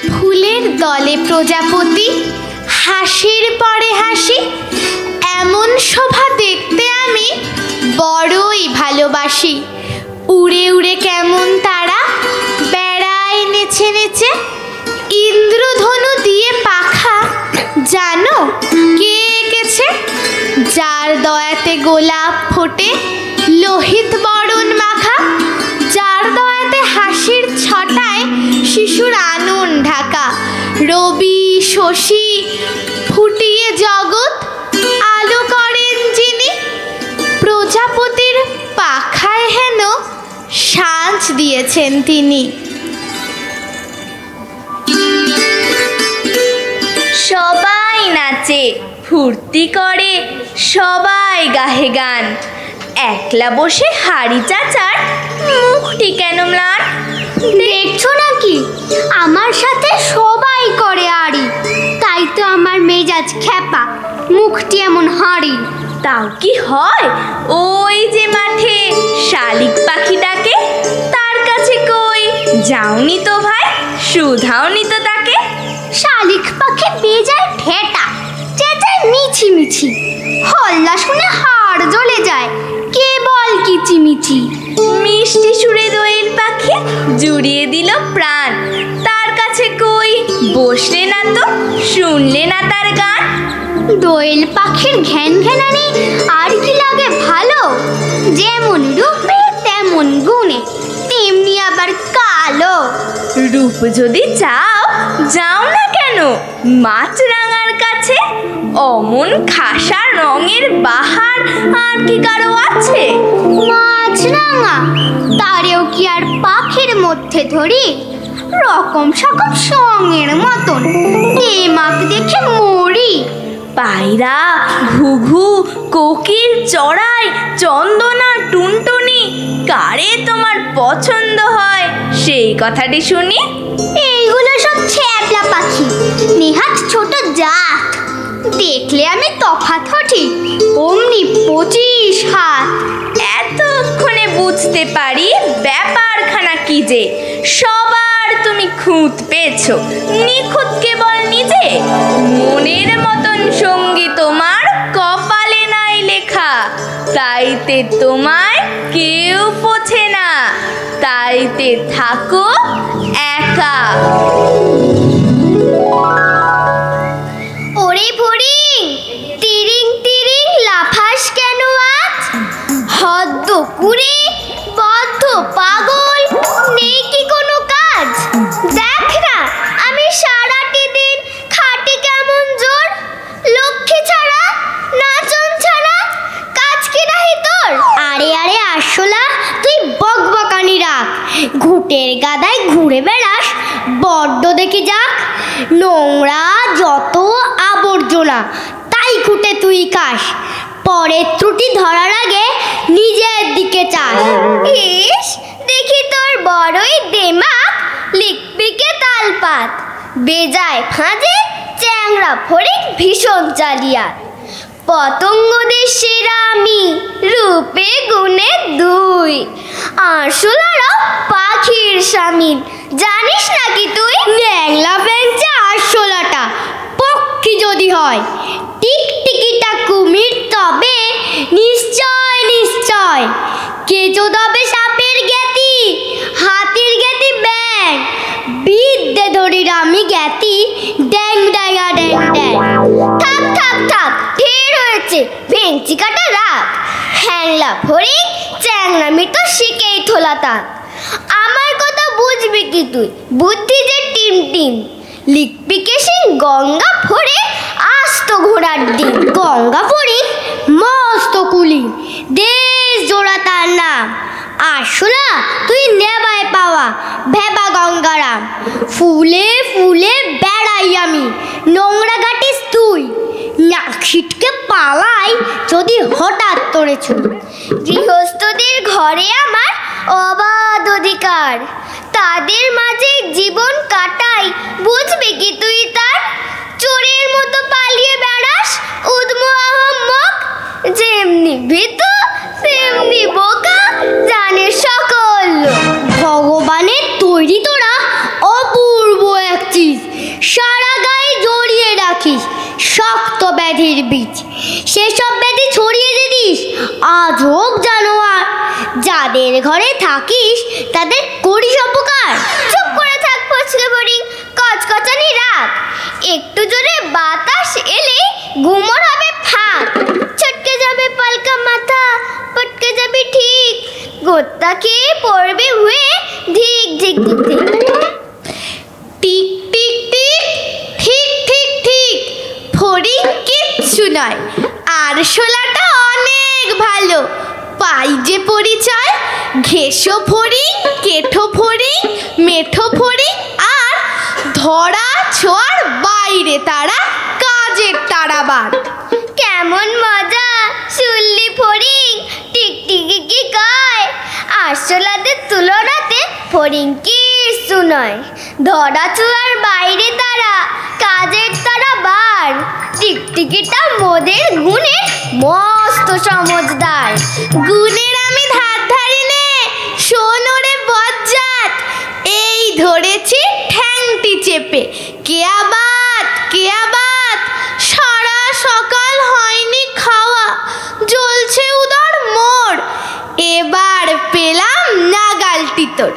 ফুলের দলে প্রজাপতি, হাসির পরে হাসি, এমন শোভা দেখতে আমি বড়ই ভালোবাসি। উড়ে উড়ে কেমন তারা বেড়ায় নেচে নেচে, ইন্দ্রধনু দিয়ে পাখা জানো কে এঁকেছে? যার দয়াতে গোলাপ ফোটে লোহিত বরণ মাখা, যার দয়াতে হাসির ছটায় শিশুর আনন ঢাকা। রবি শশী ফুটিয়ে জগৎ আলো করেন যিনি, প্রজাপতির পাখায় হেন সাজ দিয়েছেন তিনি। সবাই নাচে ফুর্তি করে, সবাই গাহে গান, একলা বসে হাড়ি চাচার মুখটি কেন ম্লান? দেখছো নাকি আমার সাথে সবাই করে আড়ি, তাই তো আমার মেজাজ খ্যাপা, মুখটি এমন হাঁড়ি। তাও কি হয় ওই যে মাঠে শালিক পাখি ডাকে, তার কাছে কই যাওনি তো ভাই, শুধাওনি তো তাকে? শালিক পাখি বেজায় ঠেটা, চেঁচায় মিছি মিছি, হল্লা শুনে হাড় জ্বলে যায়, কে বল কিচিমিচি। মিষ্টি সুরে দোয়েল পাখি জুড়িয়ে দিল প্রাণ, তার কাছে কই বসলে না তো, শুনলে না তার গান? দোয়েল পাখির ঘ্যান ঘ্যানানি আর কি লাগে ভালো, যেমন রূপে তেমন গুণে, তেমনি আবার কালো। রূপ যদি চাও যাও না কেন মাছরাঙার কাছে, অমন খাসা রঙের বাহার আর কি কারো আছে? মাছরাঙা তারেও কি আর পাখির মধ্যে ধরি, রকম সকম সঙের মতন দেমাক দেখে মরি। পায়রা, ঘুঘু, কোকিল, চড়াই, চন্দনা, টুনটুনি, কারে তোমার পছন্দ হয় সেই কথাটি শুনি? এইগুলো সব ছ্যাবলা পাখি, নেহাত ছোট জাত, দেখলে আমি তফাৎ হটি অমনি 25 হাত। এতক্ষণে বুঝতে পারি ব্যাপারখানা কি যে, সবার তুমি খুঁত পেয়েছো, নিখুঁত কেবল নিজে। মনের মতন সঙ্গী তোমার কপালে নাই লেখা, তাইতে তোমায় কেউ পোছে না, তাইতে থাকো একা। ওরে ফড়িং, তিরিং তিরিং লাফাস কেন আজ? হদ্দ কুড়ে বদ্ধ পাগল, নেই কি কোনো কাজ? দেখ না আমি সারাটি দিন খাটি কেমন জোর, লক্ষ্মী ছাড়া নাচন ছাড়া কাজ কি নাহি তোর? আরে আরে আসলা তুই বকবকানি রাখ, ঘুটের গাদায় ঘুরে বেড়াস বড্ড দেখি যাক। নোংরা যত আবর্জনা তাই খুঁটে তুই খাস, পরের ত্রুটি ধরার আগে নিজের দিকে চাস। ইস দেখি তোর বড়ই দেমাক, লিখপিকে তালপাত, বেজায় ফাঁদে চ্যাংড়া ফড়িং ভীষণ চালিয়া। পতঙ্গদের সেরা আমি, রূপে গুণে 2, আরশোলারও পাখির স্বামীন, জানিস নাকি তুই? ন্যাংলা বেঞ্চে আরশোলাটা পক্ষী যদি হয়, টিকটিকিটা কুমির তবে নিশ্চয় নিশ্চয়। কেঁচো তবে সাপের জ্ঞাতি, হাতির জ্ঞাতি ব্যাং, বিদ্যে ধরির আমি জ্ঞাতি ড্যাং ড্যাঙা ড্যাং ড্যাং। থাক থাক থাক, ঢের হয়েছে, ভেঞ্চি কাটা রাখ। হ্যাংলা ফড়িং চ্যাংড়ামি তো শিখেই থোলা তাক। আমার কথা বুঝবি কি তুই, বুদ্ধি যে টিম টিম, লিখপিকে সিং গঙ্গা ফড়িং আস্ত ঘোড়ার ডিম। গঙ্গা ফড়িং মস্ত কুলি, দেশ জোড়া তার নাম, আসলা তুই নেবায় পাওয়া ভেবা গঙ্গারাম। ফুলে ফুলে বেড়াই আমি, নোংরা ঘাটিস তুই, নাক ছিটকে পালাই যদি হঠাৎ তোরে ছুই। গৃহস্থদের ঘরে আমার অবাধ অধিকার, তাদের মাঝে জীবন কাটাই, বুঝবি কি তুই তার? চোরের মতো পালিয়ে বেড়াস উদ্ম আহম্মক, যেমনি ভীতু তেমনি বোকা, জানে সকল লোক। ভগবানের তৈরি তোরা অপূর্ব এক ধরেছিস, সারা গায়ে জড়িয়ে রাখিস শক্ত ব্যাধির বীজ। সেসব ব্যাধি ছড়িয়ে দিস আজব জানোয়ার। যাদের ঘরে থাকিস তাদের করিস অপকার। চুপ করে থাক ফচকে ফড়িং, কচকচানি রাখ। একটু জোরে বাতাস এলে ঘুমর হবে ফাঁক। ছটকে যাবে পালকা মাথা, পটকে যাবে ঠিক, গোত্তা খেয়ে পড়বে হুয়ে ধিক ধিক ধিক ধিক। টিক টিক টিক, ঠিক ঠিক ঠিক, ফড়িং কিচ্ছু নয়, আরশোলাটা অনেক ভালো। পাই যে পরিচয়, ঘেঁষো ফড়িং, কেঠো ফড়িং, মেঠো ফড়িং, আর ধরা ছোঁয়ার বাইরে তারা কাজের তারাবার। কেমন মজা শুনলি ফড়িং, টিকটিকি কি কয়? আরশোলাদের তুলনাতে ফড়িং কিচ্ছু নয়। ধরা ছোঁয়ার বাইরে তারা, কাজের তারা বার। টিকটিকিটা মোদের গুণের মস্ত সমজদার। গুণের আমি ধার ধারি নে, শোন ওরে বজ্জাত, এই ধরেছি ঠ্যাংটি চেপে। কেয়াবাত কেয়াবাত, সারা সকাল হয়নি খাওয়া, জ্বলছে উদর মোর, এবার পেলাম নাগালটি তোর।